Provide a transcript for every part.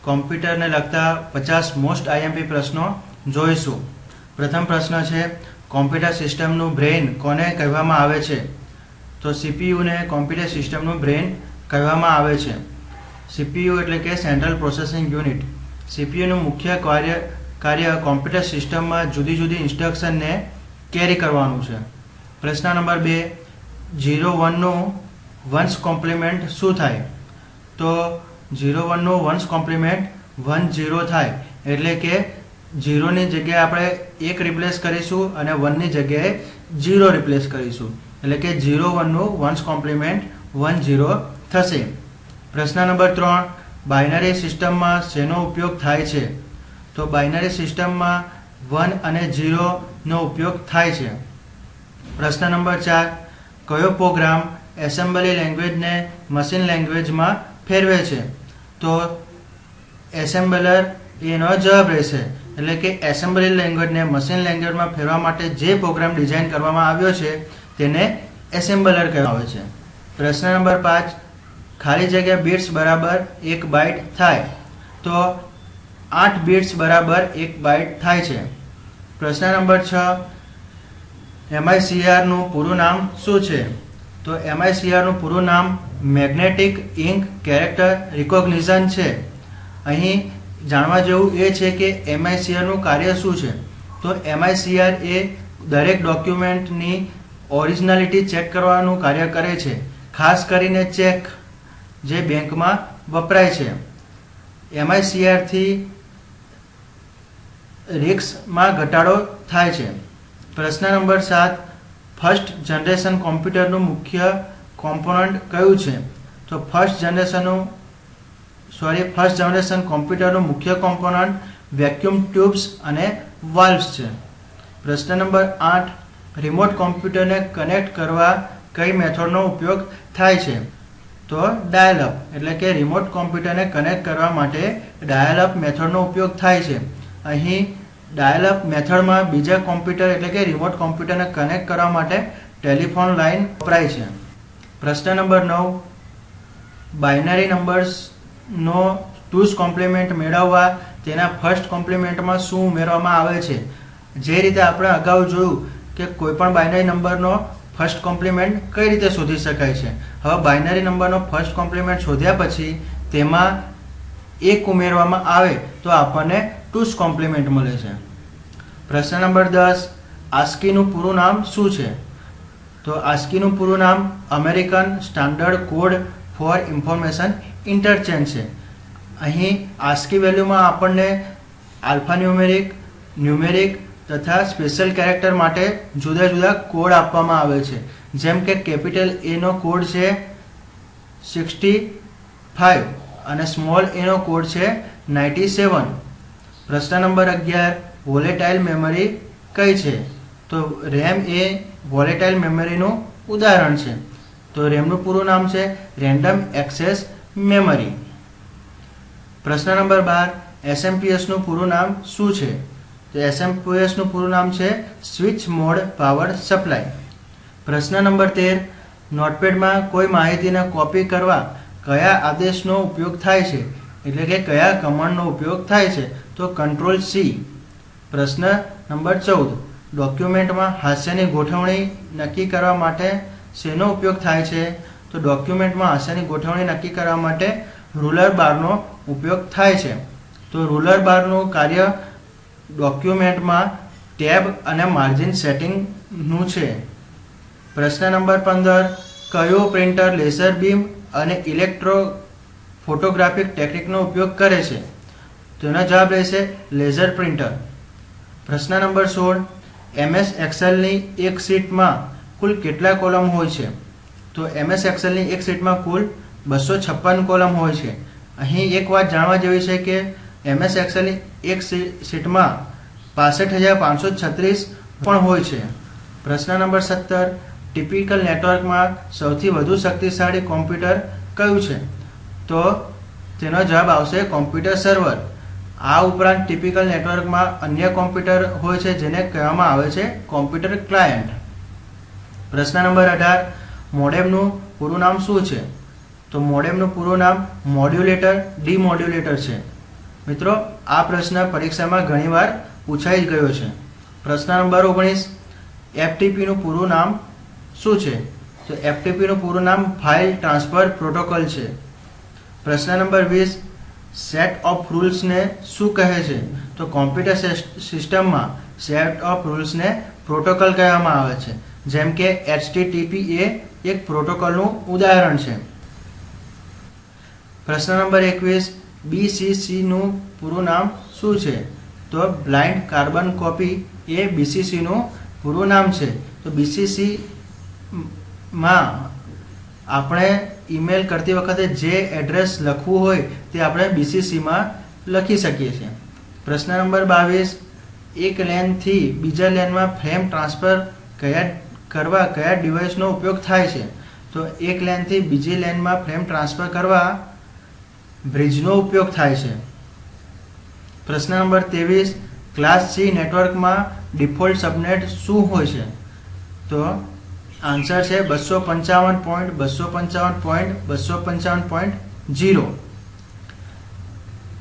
કોમ્પ્યુટરને લગતા 50 most IMP પ્રશ્નો જોઈશું। પ્રથમ પ્રશ્ન છે, કોમ્પ્યુટર સિસ્ટમનું બ્રેઇન કોને કહેવામાં આવે છે? તો સીપીયુને કોમ્પ્યુટર સિસ્ટમનું બ્રેઇન કહેવામાં આવે છે। સીપીયુ એટલે કે સેન્ટ્રલ પ્રોસેસિંગ યુનિટ। સીપીયુનું મુખ્ય કાર્ય કોમ્પ્યુટર સિસ્ટમમાં જુદી જુદી ઇન્સ્ટ્રક્શનને કેરી કરવાનું છે। પ્રશ્ન નંબર 2, 0 1 નું વન્સ કોમ્પ્લિમેન્ટ શું થાય? તો 0 1 નું વન્સ કોમ્પ્લિમેન્ટ 1 0 થાય, એટલે કે 0 ની જગ્યાએ આપણે 1 રિપ્લેસ કરીશું અને 1 ની જગ્યાએ 0 રિપ્લેસ કરીશું, એટલે કે 0 1 નું વન્સ કોમ્પ્લિમેન્ટ 1 0 થશે। પ્રશ્ન નંબર 3, બાઇનરી સિસ્ટમમાં શેનો ઉપયોગ થાય છે? તો બાઇનરી સિસ્ટમમાં 1 અને 0 નો ઉપયોગ થાય છે। પ્રશ્ન નંબર 4, કયો પ્રોગ્રામ એસેમ્બલી લેંગ્વેજને મશીન લેંગ્વેજમાં ફેરવે છે? તો એસેમ્બલર એનો જવાબ રહેશે, એટલે કે એસેમ્બલી લેંગ્વેજને મશીન લેંગ્વેજમાં ફેરવા માટે જે પ્રોગ્રામ ડિઝાઇન કરવામાં આવ્યો છે તેને એસેમ્બલર કહેવામાં આવે છે। પ્રશ્ન નંબર 5, ખાલી જગ્યા બિટ્સ બરાબર 1 બાઇટ થાય? તો 8 બિટ્સ બરાબર 1 બાઇટ થાય છે। પ્રશ્ન નંબર 6, MICR નું પૂરું નામ શું છે? તો MICR નું પૂરું નામ મેગ્નેટિક ઇન્ક કેરેક્ટર રિકોગ્નિશન છે। અહીં જાણવા જેવું એ છે કે MICR નું કાર્ય શું છે? તો MICR એ દરેક ડોક્યુમેન્ટની ઓરિજિનાલિટી ચેક કરવાનું કાર્ય કરે છે, ખાસ કરીને ચેક જે બેંકમાં વપરાય છે। MICR થી રિસ્કમાં ઘટાડો થાય છે। પ્રશ્ન નંબર 7, ફર્સ્ટ જનરેશન કોમ્પ્યુટરનું મુખ્ય કોમ્પોનન્ટ કયું છે? તો ફર્સ્ટ જનરેશન કોમ્પ્યુટરનું મુખ્ય કોમ્પોનન્ટ વેક્યુમ ટ્યુબ્સ અને વાલ્વ્સ છે। પ્રશ્ન નંબર 8, રિમોટ કોમ્પ્યુટરને કનેક્ટ કરવા કઈ મેથડનો ઉપયોગ થાય છે? તો ડાયલ અપ, એટલે કે રિમોટ કોમ્પ્યુટરને કનેક્ટ કરવા માટે ડાયલ અપ મેથડનો ઉપયોગ થાય છે। અહીં ડાયલ અપ મેથડમાં બીજા કોમ્પ્યુટર એટલે કે રિમોટ કોમ્પ્યુટરને કનેક્ટ કરવા માટે ટેલિફોન લાઇન વપરાય છે। પ્રશ્ન નંબર 9, બાઇનરી નંબર્સનો 2's કોમ્પ્લિમેન્ટ મેળવવા તેના ફર્સ્ટ કોમ્પ્લિમેન્ટમાં શું ઉમેરવામાં આવે છે? જે રીતે આપણે અગાઉ જોયું કે કોઈપણ બાઇનરી નંબરનો ફર્સ્ટ કોમ્પ્લિમેન્ટ કઈ રીતે શોધી શકાય છે, હવે બાઇનરી નંબરનો ફર્સ્ટ કોમ્પ્લિમેન્ટ શોધ્યા પછી તેમાં 1 ઉમેરવામાં આવે તો આપણને 2's કોમ્પ્લિમેન્ટ મળે છે। પ્રશ્ન નંબર 10, આસ્કીનું પૂરું નામ શું છે? તો આસ્કીનું પૂરું નામ American standard code four information interchange છે। અહીં આસ્કી વેલ્યુમાં આપણને આલ્ફાન્યુમેરિક, ન્યુમેરિક તથા સ્પેશિયલ કેરેક્ટર માટે જુદા જુદા કોડ આપવામાં આવે છે, જેમ કે કેપિટલ A નો કોડ છે 65 અને સ્મોલ a નો કોડ છે 97। પ્રશ્ન નંબર 11, વોલેટાઇલ મેમરી કઈ છે? તો રેમ એ વોલેટાઇલ મેમરીનું ઉદાહરણ છે। તો રેમનું પૂરું નામ છે રેન્ડમ એક્સેસ મેમરી। પ્રશ્ન નંબર 12, SMPS નું પૂરું નામ શું છે? તો SMPS નું પૂરું નામ છે સ્વિચ મોડ પાવર સપ્લાય। પ્રશ્ન નંબર 13, નોટપેડમાં કોઈ માહિતીને કોપી કરવા કયા આદેશનો ઉપયોગ થાય છે, એટલે કે કયા કમાન્ડનો ઉપયોગ થાય છે? તો Ctrl+C। પ્રશ્ન નંબર 14, ડોક્યુમેન્ટમાં હાસ્યની ગોઠવણી નક્કી કરવા માટે શેનો ઉપયોગ થાય છે? તો ડોક્યુમેન્ટમાં હાસ્યની ગોઠવણી નક્કી કરવા માટે રૂલર બારનો ઉપયોગ થાય છે। તો રૂલર બારનું કાર્ય ડોક્યુમેન્ટમાં ટેબ અને માર્જિન સેટિંગનું છે। પ્રશ્ન નંબર 15, કયો પ્રિન્ટર લેસર બીમ અને ઇલેક્ટ્રો ફોટોગ્રાફિક ટેકનિકનો ઉપયોગ કરે છે? તેનો જવાબ રહેશે લેઝર પ્રિન્ટર। પ્રશ્ન નંબર 16, MS એક્સેલની એક શીટમાં કુલ કેટલા કોલમ હોય છે? તો MS એક્સેલની એક શીટમાં કુલ 256 કોલમ હોય છે। અહીં એક વાત જાણવા જેવી છે કે MS એક્સેલની એક શીટમાં 65536 પણ હોય છે। પ્રશ્ન નંબર 17, ટિપિકલ નેટવર્કમાં સૌથી વધુ શક્તિશાળી કોમ્પ્યુટર કયું છે? તો તેનો જવાબ આવશે કોમ્પ્યુટર સર્વર। આ ઉપરાંત ટિપિકલ નેટવર્કમાં અન્ય કોમ્પ્યુટર હોય છે જેને કહેવામાં આવે છે કોમ્પ્યુટર ક્લાયન્ટ। પ્રશ્ન નંબર 18, મોડેમનું પૂરું નામ શું છે? તો મોડેમનું પૂરું નામ મોડ્યુલેટર ડીમોડ્યુલેટર છે। મિત્રો આ પ્રશ્ન પરીક્ષામાં ઘણીવાર પૂછાઈ ગયો છે. પ્રશ્ન નંબર 19, એફટીપીનું પૂરું નામ શું છે? તો એફટીપીનું પૂરું નામ ફાઇલ ટ્રાન્સફર પ્રોટોકોલ છે. પ્રશ્ન નંબર 20, સેટ ઓફ રૂલ્સને શું કહે છે? તો કોમ્પ્યુટર સિસ્ટમમાં સેટ ઓફ રૂલ્સને પ્રોટોકોલ કહેવામાં આવે છે. જેમ કે HTTP એ એક પ્રોટોકોલનું ઉદાહરણ છે. પ્રશ્ન નંબર 21, BCC નું પૂરું નામ શું છે? તો બ્લાઇન્ડ કાર્બન કોપી એ BCC નું પૂરું નામ છે. તો BCC માં આપણે ઈમેલ કરતી વખતે જે એડ્રેસ લખવું હોય તે આપણે BCC માં લખી શકીએ છીએ. પ્રશ્ન નંબર 22, એક લેનથી બીજા લેનમાં ફ્રેમ ટ્રાન્સફર કયા ડિવાઇસનો ઉપયોગ થાય છે? તો એક લેનથી બીજી લેનમાં ફ્રેમ ટ્રાન્સફર કરવા બ્રિજનો ઉપયોગ થાય છે. પ્રશ્ન નંબર 23, ક્લાસ C નેટવર્કમાં ડિફોલ્ટ સબનેટ શું હોય છે? તો આન્સર છે 255.255.255.0.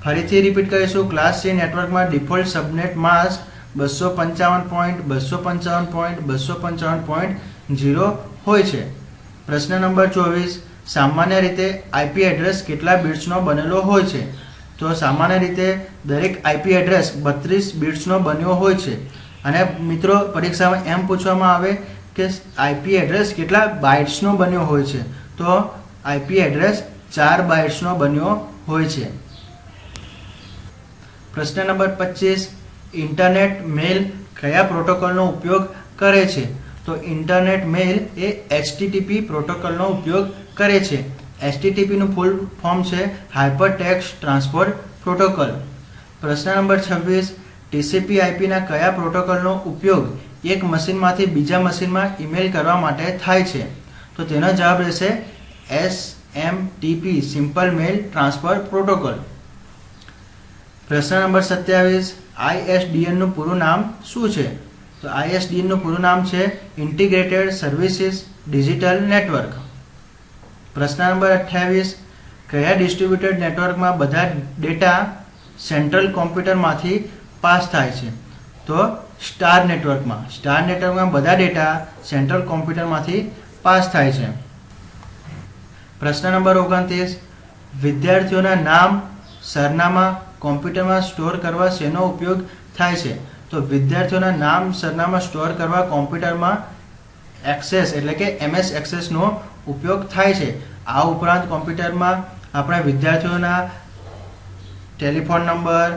ફરીથી રિપીટ કરીશું. ક્લાસ C નેટવર્કમાં ડિફોલ્ટ સબનેટ માસ્ક 255.255.255.0 હોય છે. પ્રશ્ન નંબર 24, સામાન્ય રીતે IP એડ્રેસ કેટલા બિટ્સનો બનેલો હોય છે? તો સામાન્ય રીતે દરેક IP એડ્રેસ 32 બિટ્સનો બન્યો હોય છે. અને મિત્રો પરીક્ષામાં એમ પૂછવામાં આવે કે IP એડ્રેસ કેટલા બાઇટ્સનો બન્યો હોય છે? તો IP એડ્રેસ 4 બાઇટ્સનો બન્યો હોય છે. પ્રશ્ન નંબર 25, ઇન્ટરનેટ મેલ કયા પ્રોટોકોલનો ઉપયોગ કરે છે? તો ઇન્ટરનેટ મેલ એ HTTP પ્રોટોકોલનો ઉપયોગ કરે છે. HTTP નું ફૂલ ફોર્મ છે હાઇપર ટેક્સ્ટ ટ્રાન્સપોર્ટ પ્રોટોકોલ. પ્રશ્ન નંબર 26, TCP/IP ના કયા પ્રોટોકોલનો ઉપયોગ એક મશીનમાંથી બીજા મશીનમાં ઈમેલ કરવા માટે થાય છે? તો તેનો જવાબ રહેશે SMTP સિમ્પલ મેલ ટ્રાન્સફર પ્રોટોકોલ. પ્રશ્ન નંબર 27, ISDN નું પૂરું નામ શું છે? તો ISDN નું પૂરું નામ છે ઇન્ટિગ્રેટેડ સર્વિસીસ ડિજિટલ નેટવર્ક. પ્રશ્ન નંબર 28, કયા ડિસ્ટ્રીબ્યુટેડ નેટવર્કમાં બધા ડેટા સેન્ટ્રલ કોમ્પ્યુટરમાંથી પાસ થાય છે? તો સ્ટાર નેટવર્કમાં બધા ડેટા સેન્ટ્રલ કોમ્પ્યુટરમાંથી પાસ થાય છે. પ્રશ્ન નંબર 29, વિદ્યાર્થીઓના નામ સરનામા કોમ્પ્યુટરમાં સ્ટોર કરવા શેનો ઉપયોગ થાય છે? તો વિદ્યાર્થીઓના નામ સરનામા સ્ટોર કરવા કોમ્પ્યુટરમાં એક્સેસ એટલે કે MS એક્સેસનો ઉપયોગ થાય છે. આ ઉપરાંત કોમ્પ્યુટરમાં આપણે વિદ્યાર્થીઓના ટેલિફોન નંબર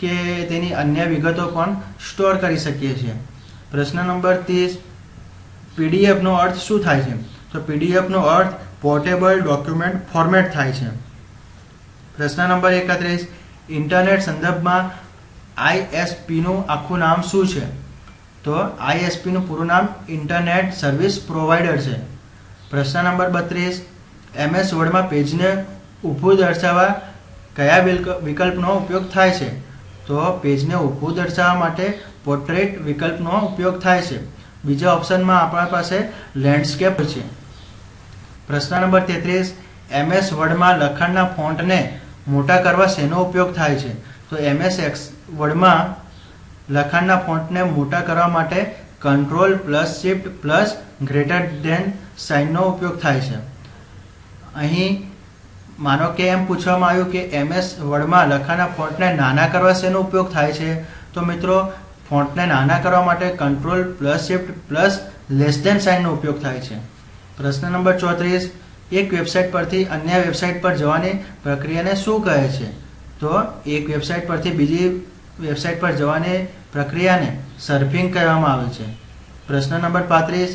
કે તેની અન્ય વિગતો પણ સ્ટોર કરી શકીએ છીએ. પ્રશ્ન નંબર 30, PDF નો અર્થ શું થાય છે? તો PDF નો અર્થ પોર્ટેબલ ડોક્યુમેન્ટ ફોર્મેટ થાય છે. પ્રશ્ન નંબર 31, ઇન્ટરનેટ સંદર્ભમાં ISP નું આખું નામ શું છે? તો ISP નું પૂરું નામ ઇન્ટરનેટ સર્વિસ પ્રોવાઇડર છે. પ્રશ્ન નંબર 32, MS વર્ડમાં પેજને ઊભું દર્શાવવા કયા વિકલ્પનો ઉપયોગ થાય છે? તો પેજને ઊભું દર્શાવવા માટે પોર્ટ્રેટ વિકલ્પનો ઉપયોગ થાય છે. બીજા ઓપ્શનમાં આપણા પાસે લેન્ડસ્કેપ છે. પ્રશ્ન નંબર 33, MS વર્ડમાં લખાણના ફોન્ટને મોટા કરવા શેનો ઉપયોગ થાય છે? તો MS વર્ડમાં લખાણના ફોન્ટને મોટા કરવા માટે Ctrl+Shift+greater than સાઇનનો ઉપયોગ થાય છે. અહીં માનો કે એમ પૂછવામાં આવ્યું કે MS વર્ડમાં લખાણના ફોન્ટને નાના કરવા શેનો ઉપયોગ થાય છે? તો મિત્રો ફોન્ટને નાના કરવા માટે Ctrl+Shift+less than સાઇનનો ઉપયોગ થાય છે. પ્રશ્ન નંબર 34, એક વેબસાઇટ પરથી અન્ય વેબસાઇટ પર જવાની પ્રક્રિયાને શું કહે છે? તો એક વેબસાઇટ પરથી બીજી વેબસાઇટ પર જવાની પ્રક્રિયાને સર્ફિંગ કહેવામાં આવે છે. પ્રશ્ન નંબર 35,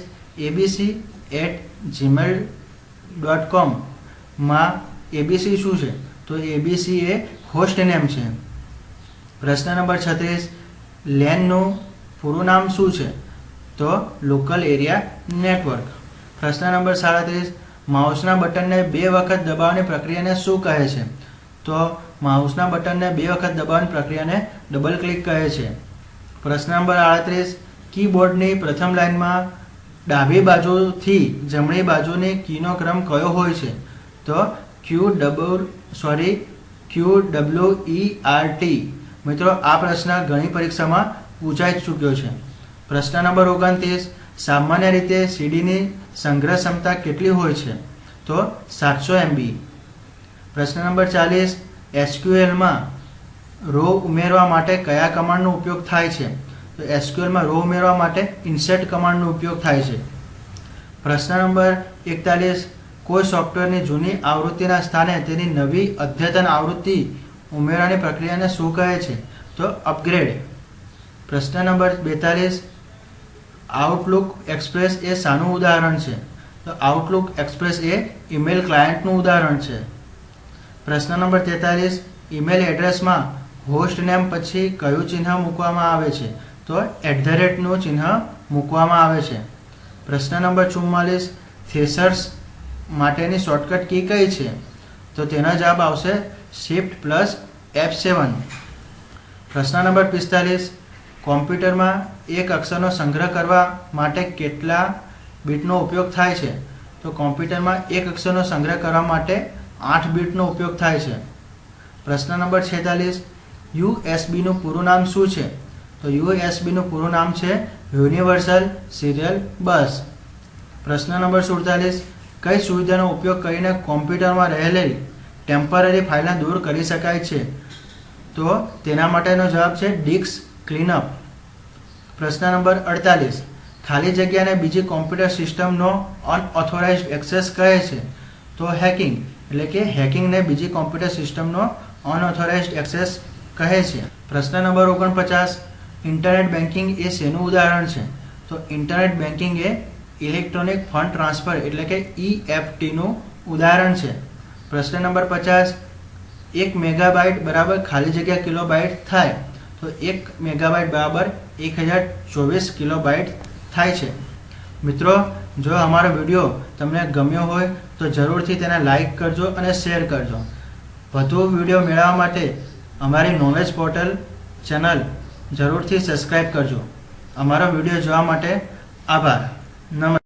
abc@gmail.com માં ABC શું છે? તો ABC એ હોસ્ટ નેમ છે. પ્રશ્ન નંબર 36, LAN નું પૂરું નામ શું છે? તો લોકલ એરિયા નેટવર્ક. પ્રશ્ન નંબર 37, માઉસના બટનને 2 વખત દબાવવાની પ્રક્રિયાને શું કહે છે? તો માઉસના બટનને 2 વખત દબાવવાની પ્રક્રિયાને ડબલ ક્લિક કહે છે. પ્રશ્ન નંબર 38, કીબોર્ડની પ્રથમ લાઇનમાં ડાબી બાજુથી જમણી બાજુની કીનો ક્રમ કયો હોય છે? તો QWERT. મિત્રો આ પ્રશ્ન ઘણી પરીક્ષામાં પૂછાઈ ચૂક્યો છે. પ્રશ્ન નંબર 29, સામાન્ય રીતે સીડીની સંગ્રહ ક્ષમતા કેટલી હોય છે? તો 700 MB. પ્રશ્ન નંબર 40, SQLમાં રો ઉમેરવા માટે કયા કમાન્ડનો ઉપયોગ થાય છે? તો SQLમાં રો ઉમેરવા માટે ઇન્સર્ટ કમાન્ડનો ઉપયોગ થાય છે. પ્રશ્ન નંબર 41, કોઈ સોફ્ટવેરની જૂની આવૃત્તિના સ્થાને તેની નવી અદ્યતન આવૃત્તિ ઉમેરવાની પ્રક્રિયાને શું કહે છે? તો અપગ્રેડ. પ્રશ્ન નંબર 42, આઉટલુક એક્સપ્રેસ એ શાનું ઉદાહરણ છે? તો આઉટલુક એક્સપ્રેસ એ ઈમેલ ક્લાયન્ટનું ઉદાહરણ છે. પ્રશ્ન નંબર 43, ઈમેલ એડ્રેસમાં હોસ્ટ નેમ પછી કયું ચિહ્ન મૂકવામાં આવે છે? તો @ ચિહ્ન મૂકવામાં આવે છે. પ્રશ્ન નંબર 44, થેસર્સ માટેની શોર્ટકટ કી કઈ છે? તો તેનો જવાબ આવશે Shift+F7. પ્રશ્ન નંબર 45, કોમ્પ્યુટરમાં એક અક્ષરનો સંગ્રહ કરવા માટે કેટલા બીટનો ઉપયોગ થાય છે? તો કોમ્પ્યુટરમાં એક અક્ષરનો સંગ્રહ કરવા માટે 8 બીટનો ઉપયોગ થાય છે. પ્રશ્ન નંબર 46, USBનું પૂરું નામ શું છે? તો USBનું પૂરું નામ છે યુનિવર્સલ સિરિયલ બસ. પ્રશ્ન નંબર 47, કઈ સુવિધાનો ઉપયોગ કરીને કોમ્પ્યુટરમાં રહેલી ટેમ્પરરી ફાઇલને દૂર કરી શકાય છે? તો તેના માટેનો જવાબ છે ડિસ્ક ક્લીનઅપ. પ્રશ્ન નંબર 48, ખાલી જગ્યાને બીજી કોમ્પ્યુટર સિસ્ટમનો અનઓથોરાઇઝ્ડ એક્સેસ કહે છે? તો હેકિંગ, એટલે કે હેકિંગને બીજી કોમ્પ્યુટર સિસ્ટમનો અનઓથોરાઇઝ્ડ એક્સેસ કહે છે. પ્રશ્ન નંબર 49, ઇન્ટરનેટ બેન્કિંગ એ શેનું ઉદાહરણ છે? તો ઇન્ટરનેટ બેન્કિંગ એ ઇલેક્ટ્રોનિક ફંડ ટ્રાન્સફર એટલે કે EFTનું ઉદાહરણ છે. પ્રશ્ન નંબર 50, 1 મેગાબાઇટ બરાબર ખાલી જગ્યા કિલોબાઇટ થાય? તો 1 મેગાબાઇટ બરાબર 1024 કિલોબાઇટ થાય છે. મિત્રો, જો અમારો વિડીયો તમને ગમ્યો હોય તો જરૂરથી તેને લાઈક કરજો અને શેર કરજો. વધુ વિડીયો મેળવવા માટે અમારી નોલેજ પોર્ટલ ચેનલ જરૂરથી સબસ્ક્રાઈબ કરજો. અમારો વિડીયો જોવા માટે આભાર. નમસ્કાર.